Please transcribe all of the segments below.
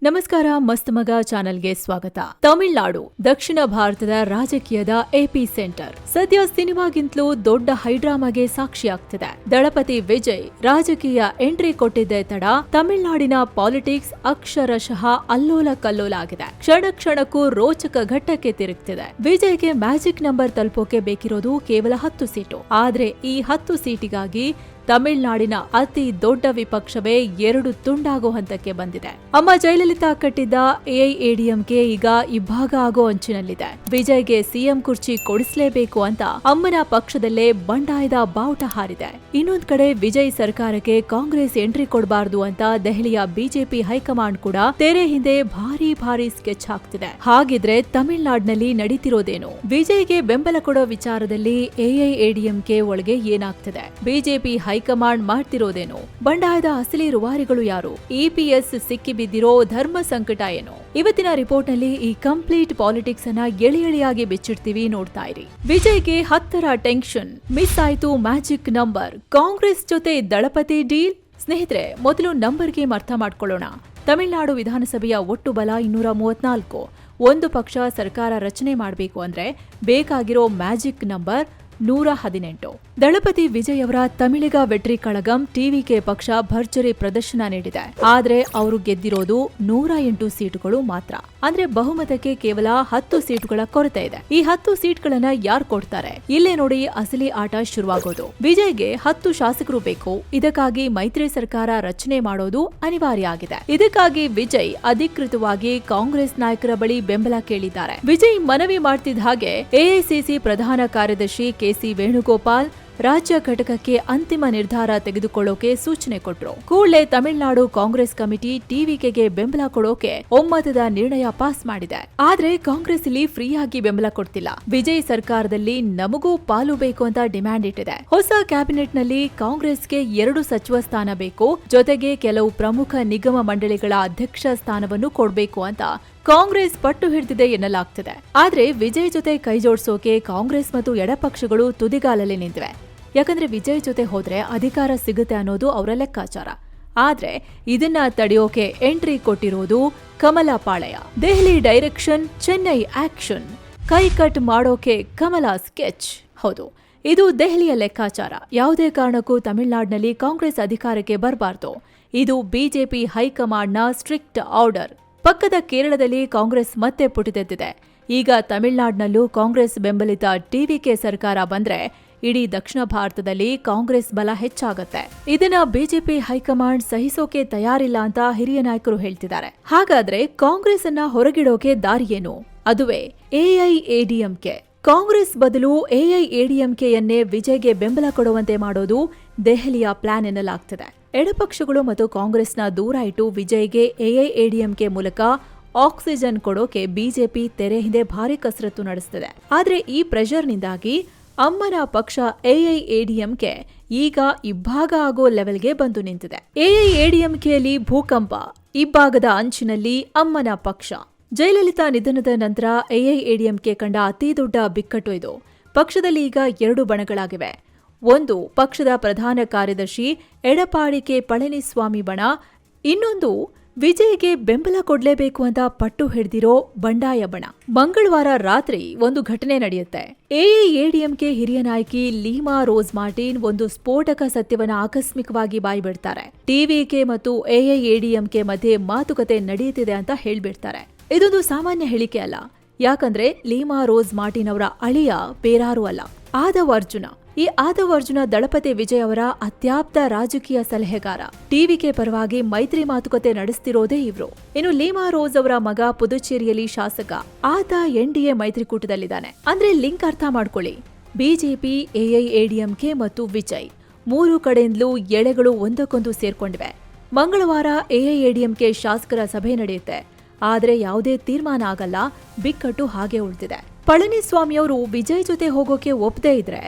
ನಮಸ್ಕಾರ, ಮಸ್ತ್ ಮಗ ಚಾನೆಲ್ಗೆ ಸ್ವಾಗತ. ತಮಿಳುನಾಡು ದಕ್ಷಿಣ ಭಾರತದ ರಾಜಕೀಯದ ಎಪಿ ಸೆಂಟರ್. ಸದ್ಯ ಸಿನಿಮಾಗಿಂತಲೂ ದೊಡ್ಡ ಹೈಡ್ರಾಮಾಗೆ ಸಾಕ್ಷಿಯಾಗ್ತಿದೆ. ದಳಪತಿ ವಿಜಯ್ ರಾಜಕೀಯ ಎಂಟ್ರಿ ಕೊಟ್ಟಿದ್ದೇ ತಡ ತಮಿಳುನಾಡಿನ ಪಾಲಿಟಿಕ್ಸ್ ಅಕ್ಷರಶಃ ಅಲ್ಲೋಲ ಕಲ್ಲೋಲ ಆಗಿದೆ. ಕ್ಷಣ ಕ್ಷಣಕ್ಕೂ ರೋಚಕ ಘಟ್ಟಕ್ಕೆ ತಿರುಗ್ತಿದೆ. ವಿಜಯ್ಗೆ ಮ್ಯಾಜಿಕ್ ನಂಬರ್ ತಲುಪೋಕೆ ಬೇಕಿರೋದು ಕೇವಲ 10 ಸೀಟು. ಆದ್ರೆ ಈ 10 ಸೀಟಿಗಾಗಿ ತಮಿಳುನಾಡಿನ ಅತಿ ದೊಡ್ಡ ವಿಪಕ್ಷವೇ 2 ತುಂಡಾಗೋ ಹಂತಕ್ಕೆ ಬಂದಿದೆ. ಅಮ್ಮ ಜಯಲಲಿತಾ ಕಟ್ಟಿದ್ದ ಎಐಎಡಿಎಂಕೆ ಈಗ ಇಬ್ಬಾಗ ಆಗೋ ಅಂಚಿನಲ್ಲಿದೆ. ವಿಜಯ್ಗೆ ಸಿಎಂ ಕುರ್ಚಿ ಕೊಡಿಸಲೇಬೇಕು ಅಂತ ಅಮ್ಮನ ಪಕ್ಷದಲ್ಲೇ ಬಂಡಾಯದ ಬಾವುಟ ಹಾರಿದೆ. ಇನ್ನೊಂದ್ ಕಡೆ ವಿಜಯ್ ಸರ್ಕಾರಕ್ಕೆ ಕಾಂಗ್ರೆಸ್ ಎಂಟ್ರಿ ಕೊಡಬಾರದು ಅಂತ ದೆಹಲಿಯ ಬಿಜೆಪಿ ಹೈಕಮಾಂಡ್ ಕೂಡ ತೆರೆ ಹಿಂದೆ ಭಾರಿ ಸ್ಕೆಚ್ ಹಾಕ್ತಿದೆ. ಹಾಗಿದ್ರೆ ತಮಿಳುನಾಡಿನಲ್ಲಿ ನಡೀತಿರೋದೇನು? ವಿಜಯ್ಗೆ ಬೆಂಬಲ ಕೊಡೋ ವಿಚಾರದಲ್ಲಿ ಎಐಎಡಿಎಂಕೆ ಒಳಗೆ ಏನಾಗ್ತಿದೆ? BJP high command ಮಾಡ್ತಿರೋದೇನು? ಬಂಡಾಯದ ಅಸಲಿ ರುವಾರಿಗಳು ಯಾರು? ಇಪಿಎಸ್ ಸಿಕ್ಕಿಬಿದ್ದಿರೋ ಧರ್ಮ ಸಂಕಟ ಏನು? ಇವತ್ತಿನ ರಿಪೋರ್ಟ್ ನಲ್ಲಿ ಈ ಕಂಪ್ಲೀಟ್ ಪಾಲಿಟಿಕ್ಸ್ ಅನ್ನ ಎಳೆಯಾಗಿ ಬಿಚ್ಚಿಡ್ತೀವಿ, ನೋಡ್ತಾ ಇರಿ. ವಿಜಯ್ಗೆ 10ರ ಟೆನ್ಷನ್, ಮಿಸ್ ಆಯ್ತು ಮ್ಯಾಜಿಕ್ ನಂಬರ್, ಕಾಂಗ್ರೆಸ್ ಜೊತೆ ದಳಪತಿ ಡೀಲ್. ಸ್ನೇಹಿತರೆ, ಮೊದಲು ನಂಬರ್ ಗೇಮ್ ಅರ್ಥ ಮಾಡ್ಕೊಳ್ಳೋಣ. ತಮಿಳುನಾಡು ವಿಧಾನಸಭೆಯ ಒಟ್ಟು ಬಲ 234. ಒಂದು ಪಕ್ಷ ಸರ್ಕಾರ ರಚನೆ ಮಾಡಬೇಕು ಅಂದ್ರೆ ಬೇಕಾಗಿರೋ ಮ್ಯಾಜಿಕ್ ನಂಬರ್ 118. ದಳಪತಿ ವಿಜಯ್ ಅವರ ತಮಿಳಿಗ ವೆಟ್ರಿ ಕಳಗಂ ಟಿವಿಕೆ ಪಕ್ಷ ಭರ್ಜರಿ ಪ್ರದರ್ಶನ ನೀಡಿದೆ. ಆದ್ರೆ ಅವರು ಗೆದ್ದಿರೋದು 108 ಸೀಟುಗಳು ಮಾತ್ರ. ಅಂದ್ರೆ ಬಹುಮತಕ್ಕೆ ಕೇವಲ 10 ಸೀಟುಗಳ ಕೊರತೆ ಇದೆ. ಈ 10 ಸೀಟ್ಗಳನ್ನ ಯಾರು ಕೊಡ್ತಾರೆ? ಇಲ್ಲೇ ನೋಡಿ ಅಸಲಿ ಆಟ ಶುರುವಾಗೋದು. ವಿಜಯ್ಗೆ 10 ಶಾಸಕರು ಬೇಕು. ಇದಕ್ಕಾಗಿ ಮೈತ್ರಿ ಸರ್ಕಾರ ರಚನೆ ಮಾಡೋದು ಅನಿವಾರ್ಯ ಆಗಿದೆ. ಇದಕ್ಕಾಗಿ ವಿಜಯ್ ಅಧಿಕೃತವಾಗಿ ಕಾಂಗ್ರೆಸ್ ನಾಯಕರ ಬಳಿ ಬೆಂಬಲ ಕೇಳಿದ್ದಾರೆ. ವಿಜಯ್ ಮನವಿ ಮಾಡ್ತಿದ್ದ ಹಾಗೆ ಎಐಸಿಸಿ ಪ್ರಧಾನ ಕಾರ್ಯದರ್ಶಿ ಕೆಸಿ ವೇಣುಗೋಪಾಲ್ ರಾಜ್ಯ ಘಟಕಕ್ಕೆ ಅಂತಿಮ ನಿರ್ಧಾರ ತೆಗೆದುಕೊಳ್ಳೋಕೆ ಸೂಚನೆ ಕೊಟ್ರು. ಕೂಡಲೇ ತಮಿಳುನಾಡು ಕಾಂಗ್ರೆಸ್ ಕಮಿಟಿ ಟಿವಿಕೆಗೆ ಬೆಂಬಲ ಕೊಡೋಕೆ ಒಮ್ಮತದ ನಿರ್ಣಯ ಪಾಸ್ ಮಾಡಿದೆ. ಆದ್ರೆ ಕಾಂಗ್ರೆಸ್ ಇಲ್ಲಿ ಫ್ರೀಯಾಗಿ ಬೆಂಬಲ ಕೊಡ್ತಿಲ್ಲ. ವಿಜಯ್ ಸರ್ಕಾರದಲ್ಲಿ ನಮಗೂ ಪಾಲು ಬೇಕು ಅಂತ ಡಿಮ್ಯಾಂಡ್ ಇಟ್ಟಿದೆ. ಹೊಸ ಕ್ಯಾಬಿನೆಟ್ ನಲ್ಲಿ ಕಾಂಗ್ರೆಸ್ಗೆ 2 ಸಚಿವ ಸ್ಥಾನ ಬೇಕು, ಜೊತೆಗೆ ಕೆಲವು ಪ್ರಮುಖ ನಿಗಮ ಮಂಡಳಿಗಳ ಅಧ್ಯಕ್ಷ ಸ್ಥಾನವನ್ನು ಕೊಡಬೇಕು ಅಂತ ಕಾಂಗ್ರೆಸ್ ಪಟ್ಟು ಹಿಡಿದಿದೆ ಎನ್ನಲಾಗ್ತಿದೆ. ಆದ್ರೆ ವಿಜಯ್ ಜೊತೆ ಕೈ ಜೋಡಿಸೋಕೆ ಕಾಂಗ್ರೆಸ್ ಮತ್ತು ಎಡಪಕ್ಷಗಳು ತುದಿಗಾಲಲ್ಲಿ ನಿಂತಿವೆ. ಯಾಕಂದ್ರೆ ವಿಜಯ್ ಜೊತೆ ಹೋದ್ರೆ ಅಧಿಕಾರ ಸಿಗುತ್ತೆ ಅನ್ನೋದು ಅವರ ಲೆಕ್ಕಾಚಾರ. ಆದ್ರೆ ಇದನ್ನ ತಡೆಯೋಕೆ ಎಂಟ್ರಿ ಕೊಟ್ಟಿರೋದು ಕಮಲ ಪಾಳೆಯ. Delhi direction, Chennai action. ಕೈ ಕಟ್ ಮಾಡೋಕೆ ಕಮಲ ಸ್ಕೆಚ್. ಹೌದು, ಇದು ದೆಹಲಿಯ ಲೆಕ್ಕಾಚಾರ. ಯಾವುದೇ ಕಾರಣಕ್ಕೂ ತಮಿಳುನಾಡಿನಲ್ಲಿ ಕಾಂಗ್ರೆಸ್ ಅಧಿಕಾರಕ್ಕೆ ಬರಬಾರ್ದು. ಇದು ಬಿಜೆಪಿ ಹೈಕಮಾಂಡ್ನ ಸ್ಟ್ರಿಕ್ಟ್ ಆರ್ಡರ್. ಪಕ್ಕದ ಕೇರಳದಲ್ಲಿ ಕಾಂಗ್ರೆಸ್ ಮತ್ತೆ ಪುಟಿದೆದ್ದಿದೆ. ಈಗ ತಮಿಳುನಾಡಿನಲ್ಲೂ ಕಾಂಗ್ರೆಸ್ ಬೆಂಬಲಿತ ಟಿವಿಕೆ ಸರ್ಕಾರ ಬಂದ್ರೆ ಇಡೀ ದಕ್ಷಿಣ ಭಾರತದಲ್ಲಿ ಕಾಂಗ್ರೆಸ್ ಬಲ ಹೆಚ್ಚಾಗತ್ತೆ. ಇದನ್ನ ಬಿಜೆಪಿ ಹೈಕಮಾಂಡ್ ಸಹಿಸೋಕೆ ತಯಾರಿಲ್ಲ ಅಂತ ಹಿರಿಯ ನಾಯಕರು ಹೇಳ್ತಿದ್ದಾರೆ. ಹಾಗಾದ್ರೆ ಕಾಂಗ್ರೆಸ್ ಅನ್ನ ಹೊರಗಿಡೋಕೆ ದಾರಿಯೇನು? ಅದುವೇ ಎಐಎಡಿಎಂಕೆ. ಕಾಂಗ್ರೆಸ್ ಬದಲು ಎಐಎಡಿಎಂಕೆಯನ್ನೇ ವಿಜಯ್ಗೆ ಬೆಂಬಲ ಕೊಡುವಂತೆ ಮಾಡೋದು ದೆಹಲಿಯ ಪ್ಲಾನ್ ಎನ್ನಲಾಗ್ತಿದೆ. ಎಡಪಕ್ಷಗಳು ಮತ್ತು ಕಾಂಗ್ರೆಸ್ನ ದೂರ ಇಟ್ಟು ವಿಜಯ್ಗೆ ಎಐಎಡಿಎಂಕೆ ಮೂಲಕ ಆಕ್ಸಿಜನ್ ಕೊಡೋಕೆ ಬಿಜೆಪಿ ತೆರೆ ಹಿಂದೆ ಭಾರಿ ಕಸರತ್ತು ನಡೆಸುತ್ತಿದೆ. ಆದ್ರೆ ಈ ಪ್ರೆಷರ್ನಿಂದಾಗಿ ಅಮ್ಮನ ಪಕ್ಷ ಎಐಎಡಿಎಂಕೆ ಈಗ ಇಬ್ಬಾಗ ಆಗೋ ಲೆವೆಲ್ಗೆ ಬಂದು ನಿಂತಿದೆ. ಎಐಎಡಿಎಂಕೆಯಲ್ಲಿ ಭೂಕಂಪ, ಇಬ್ಬಾಗದ ಅಂಚಿನಲ್ಲಿ ಅಮ್ಮನ ಪಕ್ಷ. ಜಯಲಲಿತಾ ನಿಧನದ ನಂತರ ಎಐಎಡಿಎಂಕೆ ಕಂಡ ಅತಿ ದೊಡ್ಡ ಬಿಕ್ಕಟ್ಟು ಇದು. ಪಕ್ಷದಲ್ಲಿ ಈಗ 2 ಬಣಗಳಾಗಿವೆ. ಒಂದು ಪಕ್ಷದ ಪ್ರಧಾನ ಕಾರ್ಯದರ್ಶಿ ಎಡಪಾಡಿ ಕೆ ಪಳನಿಸ್ವಾಮಿ ಬಣ, ಇನ್ನೊಂದು ವಿಜಯ್ಗೆ ಬೆಂಬಲ ಕೊಡ್ಲೇಬೇಕು ಅಂತ ಪಟ್ಟು ಹಿಡಿದಿರೋ ಬಂಡಾಯ ಬಣ. ಮಂಗಳವಾರ ರಾತ್ರಿ ಒಂದು ಘಟನೆ ನಡೆಯುತ್ತೆ. ಎಐಎಡಿಎಂಕೆ ಹಿರಿಯ ನಾಯಕಿ ಲೀಮಾ ರೋಸ್ ಮಾರ್ಟಿನ್ ಒಂದು ಸ್ಫೋಟಕ ಸತ್ಯವನ್ನ ಆಕಸ್ಮಿಕವಾಗಿ ಬಾಯ್ಬಿಡ್ತಾರೆ. ಟಿವಿಕೆ ಮತ್ತು ಎಐಎಡಿಎಂಕೆ ಮಧ್ಯೆ ಮಾತುಕತೆ ನಡೆಯುತ್ತಿದೆ ಅಂತ ಹೇಳ್ಬಿಡ್ತಾರೆ. ಇದೊಂದು ಸಾಮಾನ್ಯ ಹೇಳಿಕೆ ಅಲ್ಲ. ಯಾಕಂದ್ರೆ ಲೀಮಾ ರೋಸ್ ಮಾರ್ಟಿನ್ ಅವರ ಅಳಿಯ ಬೇರಾರು ಅಲ್ಲ, ಆದವ್ ಅರ್ಜುನ. ಈ ಆದವ್ ಅರ್ಜುನ ದಳಪತಿ ವಿಜಯ್ ಅವರ ಅತ್ಯಾಪ್ತ ರಾಜಕೀಯ ಸಲಹೆಗಾರ. ಟಿವಿಕೆ ಪರವಾಗಿ ಮೈತ್ರಿ ಮಾತುಕತೆ ನಡೆಸ್ತಿರೋದೇ ಇವ್ರು. ಇನ್ನು ಲೀಮಾ ರೋಸ್ ಅವರ ಮಗ ಪುದುಚೇರಿಯಲ್ಲಿ ಶಾಸಕ. ಆತ ಎನ್ಡಿಎ ಮೈತ್ರಿಕೂಟದಲ್ಲಿದ್ದಾನೆ. ಅಂದ್ರೆ ಲಿಂಕ್ ಅರ್ಥ ಮಾಡ್ಕೊಳ್ಳಿ. ಬಿಜೆಪಿ, ಎಐಎಡಿಎಂಕೆ ಮತ್ತು ವಿಜಯ್ 3 ಕಡೆಯಿಂದಲೂ ಎಳೆಗಳು ಒಂದಕ್ಕೊಂದು ಸೇರ್ಕೊಂಡಿವೆ. ಮಂಗಳವಾರ ಎಐಎಡಿಎಂಕೆ ಶಾಸಕರ ಸಭೆ ನಡೆಯುತ್ತೆ. ಆದ್ರೆ ಯಾವುದೇ ತೀರ್ಮಾನ ಆಗಲ್ಲ. ಬಿಕ್ಕಟ್ಟು ಹಾಗೆ ಉಳಿದಿದೆ. ಪಳನಿಸ್ವಾಮಿಯವರು ವಿಜಯ್ ಜೊತೆ ಹೋಗೋಕೆ ಒಪ್ಪದೇ ಇದ್ರೆ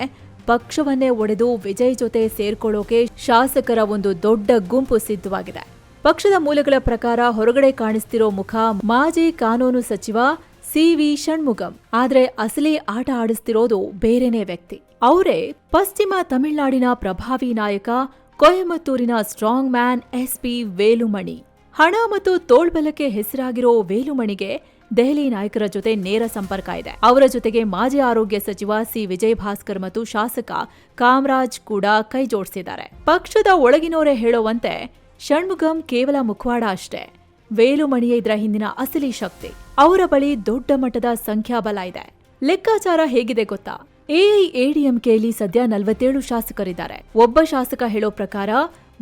ಪಕ್ಷವನ್ನೇ ಒಡೆದು ವಿಜಯ್ ಜೊತೆ ಸೇರ್ಕೊಳ್ಳೋಕೆ ಶಾಸಕರ ಒಂದು ದೊಡ್ಡ ಗುಂಪು ಸಿದ್ಧವಾಗಿದೆ. ಪಕ್ಷದ ಮೂಲಗಳ ಪ್ರಕಾರ ಹೊರಗಡೆ ಕಾಣಿಸ್ತಿರೋ ಮುಖ ಮಾಜಿ ಕಾನೂನು ಸಚಿವ ಸಿವಿ ಷಣ್ಮುಗಂ. ಆದ್ರೆ ಅಸಲಿ ಆಟ ಆಡಿಸ್ತಿರೋದು ಬೇರೆನೇ ವ್ಯಕ್ತಿ. ಅವರೇ ಪಶ್ಚಿಮ ತಮಿಳುನಾಡಿನ ಪ್ರಭಾವಿ ನಾಯಕ, ಕೊಯಮತ್ತೂರಿನ ಸ್ಟ್ರಾಂಗ್ ಮ್ಯಾನ್ ಎಸ್ಪಿ ವೇಲುಮಣಿ. ಹಣ ಮತ್ತು ತೋಳ್ಬಲಕ್ಕೆ ಹೆಸರಾಗಿರೋ ವೇಲುಮಣಿಗೆ ದೆಹಲಿ ನಾಯಕರ ಜೊತೆ ನೇರ ಸಂಪರ್ಕ ಇದೆ. ಅವರ ಜೊತೆಗೆ ಮಾಜಿ ಆರೋಗ್ಯ ಸಚಿವ ಸಿ ವಿಜಯಭಾಸ್ಕರ್ ಮತ್ತು ಶಾಸಕ ಕಾಮರಾಜ್ ಕೂಡ ಕೈ ಜೋಡಿಸಿದ್ದಾರೆ. ಪಕ್ಷದ ಒಳಗಿನವರೇ ಹೇಳುವಂತೆ ಷಣ್ಮುಗಂ ಕೇವಲ ಮುಖವಾಡ ಅಷ್ಟೇ. ವೇಲುಮಣಿಯೇ ಇದರ ಹಿಂದಿನ ಅಸಲಿ ಶಕ್ತಿ. ಅವರ ಬಳಿ ದೊಡ್ಡ ಮಟ್ಟದ ಸಂಖ್ಯಾಬಲ ಇದೆ. ಲೆಕ್ಕಾಚಾರ ಹೇಗಿದೆ ಗೊತ್ತಾ? ಎಐಎಡಿಎಂಕೆಯಲ್ಲಿ ಸದ್ಯ 47 ಶಾಸಕರಿದ್ದಾರೆ. ಒಬ್ಬ ಶಾಸಕ ಹೇಳೋ ಪ್ರಕಾರ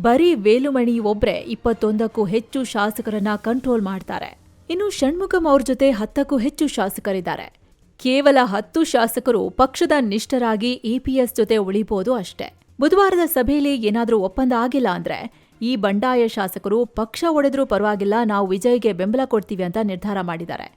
ಬರೀ ವೇಲುಮಣಿ ಒಬ್ರೆ 21ಕ್ಕೂ ಹೆಚ್ಚು ಶಾಸಕರನ್ನ ಕಂಟ್ರೋಲ್ ಮಾಡ್ತಾರೆ. ಇನ್ನು ಷಣ್ಮುಗಂ ಅವ್ರ ಜೊತೆ 10ಕ್ಕೂ ಹೆಚ್ಚು ಶಾಸಕರಿದ್ದಾರೆ. ಕೇವಲ 10 ಶಾಸಕರು ಪಕ್ಷದ ನಿಷ್ಠರಾಗಿ ಇಪಿಎಸ್ ಜೊತೆ ಉಳಿಬಹುದು ಅಷ್ಟೇ. ಬುಧವಾರದ ಸಭೆಯಲ್ಲಿ ಏನಾದ್ರೂ ಒಪ್ಪಂದ ಆಗಿಲ್ಲ ಅಂದ್ರೆ ಈ ಬಂಡಾಯ ಶಾಸಕರು ಪಕ್ಷ ಒಡೆದ್ರೂ ಪರವಾಗಿಲ್ಲ, ನಾವು ವಿಜಯ್ಗೆ ಬೆಂಬಲ ಕೊಡ್ತೀವಿ ಅಂತ ನಿರ್ಧಾರ ಮಾಡಿದ್ದಾರೆ.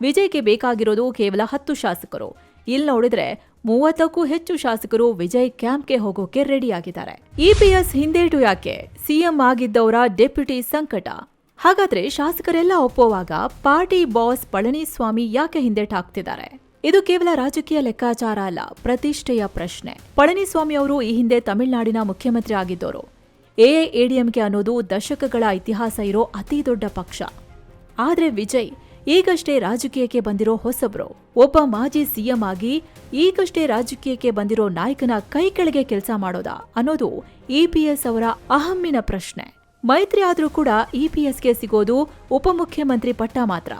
ವಿಜಯ್ಗೆ ಬೇಕಾಗಿರೋದು ಕೇವಲ 10 ಶಾಸಕರು. ಇಲ್ಲಿ ನೋಡಿದ್ರೆ 30ಕ್ಕೂ ಹೆಚ್ಚು ಶಾಸಕರು ವಿಜಯ್ ಕ್ಯಾಂಪ್ಗೆ ಹೋಗೋಕೆ ರೆಡಿಯಾಗಿದ್ದಾರೆ. ಇಪಿಎಸ್ ಹಿಂದೇಟು ಯಾಕೆ? ಸಿಎಂ ಆಗಿದ್ದವರ ಡೆಪ್ಯೂಟಿ ಸಂಕಟ. ಹಾಗಾದ್ರೆ ಶಾಸಕರೆಲ್ಲ ಒಪ್ಪುವಾಗ ಪಾರ್ಟಿ ಬಾಸ್ ಪಳನಿಸ್ವಾಮಿ ಯಾಕೆ ಹಿಂದೇಟಾಗ್ತಿದ್ದಾರೆ? ಇದು ಕೇವಲ ರಾಜಕೀಯ ಲೆಕ್ಕಾಚಾರ ಅಲ್ಲ, ಪ್ರತಿಷ್ಠೆಯ ಪ್ರಶ್ನೆ. ಪಳನಿಸ್ವಾಮಿ ಅವರು ಈ ಹಿಂದೆ ತಮಿಳುನಾಡಿನ ಮುಖ್ಯಮಂತ್ರಿ ಆಗಿದ್ದವರು. ಎಐಎಡಿಎಂಕೆ ಅನ್ನೋದು ದಶಕಗಳ ಇತಿಹಾಸ ಇರೋ ಅತಿ ದೊಡ್ಡ ಪಕ್ಷ. ಆದ್ರೆ ವಿಜಯ್ ಈಗಷ್ಟೇ ರಾಜಕೀಯಕ್ಕೆ ಬಂದಿರೋ ಹೊಸಬ್ರು. ಒಬ್ಬ ಮಾಜಿ ಸಿಎಂ ಆಗಿ ಈಗಷ್ಟೇ ರಾಜಕೀಯಕ್ಕೆ ಬಂದಿರೋ ನಾಯಕನ ಕೈ ಕೆಳಗೆ ಕೆಲಸ ಮಾಡೋದಾ ಅನ್ನೋದು ಇಪಿಎಸ್ ಅವರ ಅಹಮ್ಮಿನ ಪ್ರಶ್ನೆ. ಮೈತ್ರಿ ಆದ್ರೂ ಕೂಡ ಇಪಿಎಸ್ಗೆ ಸಿಗೋದು ಉಪಮುಖ್ಯಮಂತ್ರಿ ಪಟ್ಟ ಮಾತ್ರ,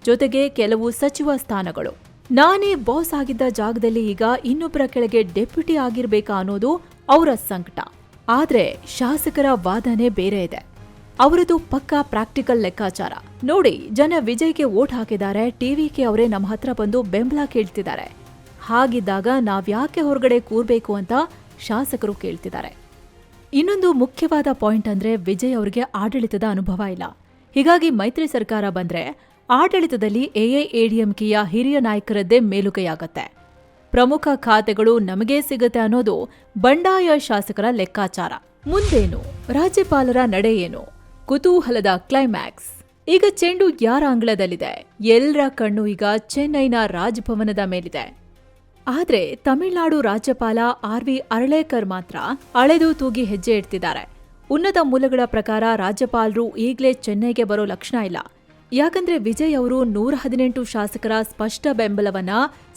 ಜೊತೆಗೆ ಕೆಲವು ಸಚಿವ ಸ್ಥಾನಗಳು. ನಾನೇ ಬಾಸ್ ಆಗಿದ್ದ ಜಾಗದಲ್ಲಿ ಈಗ ಇನ್ನೊಬ್ಬರ ಕೆಳಗೆ ಡೆಪ್ಯೂಟಿ ಆಗಿರ್ಬೇಕಾ ಅನ್ನೋದು ಅವರ ಸಂಕಟ. ಆದ್ರೆ ಶಾಸಕರ ವಾದನೆ ಬೇರೆ ಇದೆ. ಅವರದು ಪಕ್ಕಾ ಪ್ರಾಕ್ಟಿಕಲ್ ಲೆಕ್ಕಾಚಾರ. ನೋಡಿ, ಜನ ವಿಜಯ್ಗೆ ವೋಟ್ ಹಾಕಿದ್ದಾರೆ, ಟಿವಿಕೆ ಅವರೇ ನಮ್ಮ ಹತ್ರ ಬಂದು ಬೆಂಬಲ ಕೇಳ್ತಿದ್ದಾರೆ. ಹಾಗಿದ್ದಾಗ ನಾವ್ಯಾಕೆ ಹೊರಗಡೆ ಕೂರ್ಬೇಕು ಅಂತ ಶಾಸಕರು ಕೇಳ್ತಿದ್ದಾರೆ. ಇನ್ನೊಂದು ಮುಖ್ಯವಾದ ಪಾಯಿಂಟ್ ಅಂದ್ರೆ ವಿಜಯ್ ಅವರಿಗೆ ಆಡಳಿತದ ಅನುಭವ ಇಲ್ಲ. ಹೀಗಾಗಿ ಮೈತ್ರಿ ಸರ್ಕಾರ ಬಂದ್ರೆ ಆಡಳಿತದಲ್ಲಿ ಎಐಎಡಿಎಂಕೆಯ ಹಿರಿಯ ನಾಯಕರದ್ದೇ ಮೇಲುಗೈಯಾಗತ್ತೆ. ಪ್ರಮುಖ ಖಾತೆಗಳು ನಮಗೇ ಸಿಗುತ್ತೆ ಅನ್ನೋದು ಬಂಡಾಯ ಶಾಸಕರ ಲೆಕ್ಕಾಚಾರ. ಮುಂದೇನು? ರಾಜ್ಯಪಾಲರ ನಡೆ ಏನು? ಕುತೂಹಲದ ಕ್ಲೈಮ್ಯಾಕ್ಸ್. ಈಗ ಚೆಂಡು ಯಾರ ಅಂಗಳದಲ್ಲಿದೆ? ಎಲ್ಲರ ಕಣ್ಣು ಈಗ ಚೆನ್ನೈನ ರಾಜಭವನದ ಮೇಲಿದೆ. ಆದ್ರೆ ತಮಿಳುನಾಡು ರಾಜ್ಯಪಾಲ ಆರ್.ವಿ. ಅರ್ಳೇಕರ್ ಮಾತ್ರ ಅಳೆದು ತೂಗಿ ಹೆಜ್ಜೆ ಇಡ್ತಿದ್ದಾರೆ. ಉನ್ನತ ಮೂಲಗಳ ಪ್ರಕಾರ ರಾಜ್ಯಪಾಲರು ಈಗಲೇ ಚೆನ್ನೈಗೆ ಬರೋ ಲಕ್ಷಣ ಇಲ್ಲ. ಯಾಕಂದ್ರೆ ವಿಜಯ್ ಅವರು 118 ಶಾಸಕರ ಸ್ಪಷ್ಟ ಬೆಂಬಲವನ್ನ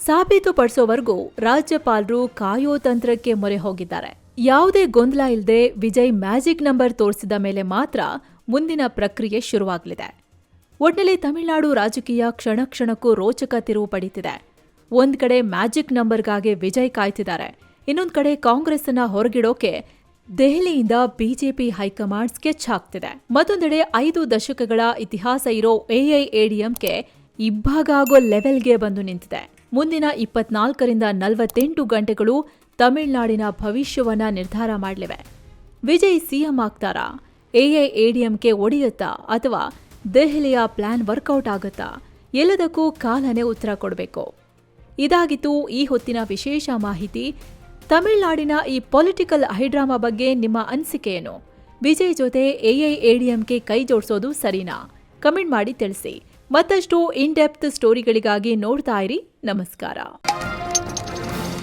ಸಾಬೀತುಪಡಿಸೋವರೆಗೂ ರಾಜ್ಯಪಾಲರು ಕಾಯೋ ತಂತ್ರಕ್ಕೆ ಮೊರೆ ಹೋಗಿದ್ದಾರೆ. ಯಾವುದೇ ಗೊಂದಲ ಇಲ್ಲದೆ ವಿಜಯ್ ಮ್ಯಾಜಿಕ್ ನಂಬರ್ ತೋರಿಸಿದ ಮೇಲೆ ಮಾತ್ರ ಮುಂದಿನ ಪ್ರಕ್ರಿಯೆ ಶುರುವಾಗಲಿದೆ. ಒಟ್ನಲ್ಲಿ ತಮಿಳುನಾಡು ರಾಜಕೀಯ ಕ್ಷಣ ಕ್ಷಣಕ್ಕೂ ರೋಚಕ ತಿರುವು ಪಡೀತಿದೆ. ಒಂದ್ ಕಡೆ ಮ್ಯಾಜಿಕ್ ನಂಬರ್ಗಾಗಿ ವಿಜಯ್ ಕಾಯ್ತಿದ್ದಾರೆ, ಇನ್ನೊಂದ್ ಕಡೆ ಕಾಂಗ್ರೆಸ್ ಅನ್ನ ಹೊರಗಿಡೋಕೆ ದೆಹಲಿಯಿಂದ ಬಿಜೆಪಿ ಹೈಕಮಾಂಡ್ ಸ್ಕೆಚ್ ಹಾಕ್ತಿದೆ. ಮತ್ತೊಂದೆಡೆ 5 ದಶಕಗಳ ಇತಿಹಾಸ ಇರೋ ಎಐಎಡಿಎಂಕೆ ಇಬ್ಬಾಗ ಆಗೋ ಲೆವೆಲ್ಗೆ ಬಂದು ನಿಂತಿದೆ. ಮುಂದಿನ 24ರಿಂದ 48 ಗಂಟೆಗಳು ತಮಿಳುನಾಡಿನ ಭವಿಷ್ಯವನ್ನ ನಿರ್ಧಾರ ಮಾಡಲಿವೆ. ವಿಜಯ್ ಸಿಎಂ ಆಗ್ತಾರಾ? ಎಐಎಡಿಎಂಕೆ ಒಡೆಯುತ್ತಾ ಅಥವಾ ದೆಹಲಿಯ ಪ್ಲಾನ್ ವರ್ಕೌಟ್ ಆಗುತ್ತಾ? ಎಲ್ಲದಕ್ಕೂ ಕಾಲನೇ ಉತ್ತರ ಕೊಡಬೇಕು. ಇದಾಗಿತ್ತು ಈ ಹೊತ್ತಿನ ವಿಶೇಷ ಮಾಹಿತಿ. ತಮಿಳುನಾಡಿನ ಈ ಪೊಲಿಟಿಕಲ್ ಹೈಡ್ರಾಮಾ ಬಗ್ಗೆ ನಿಮ್ಮ ಅನಿಸಿಕೆ ಏನು? ವಿಜಯ್ ಜೊತೆ ಎಐಎಡಿಎಂಕೆ ಕೈ ಜೋಡಿಸೋದು ಸರಿನಾ? ಕಮೆಂಟ್ ಮಾಡಿ ತಿಳಿಸಿ. ಮತ್ತಷ್ಟು ಇನ್ ಡೆಪ್ತ್ ಸ್ಟೋರಿಗಳಿಗಾಗಿ ನೋಡ್ತಾ ಇರಿ. ನಮಸ್ಕಾರ.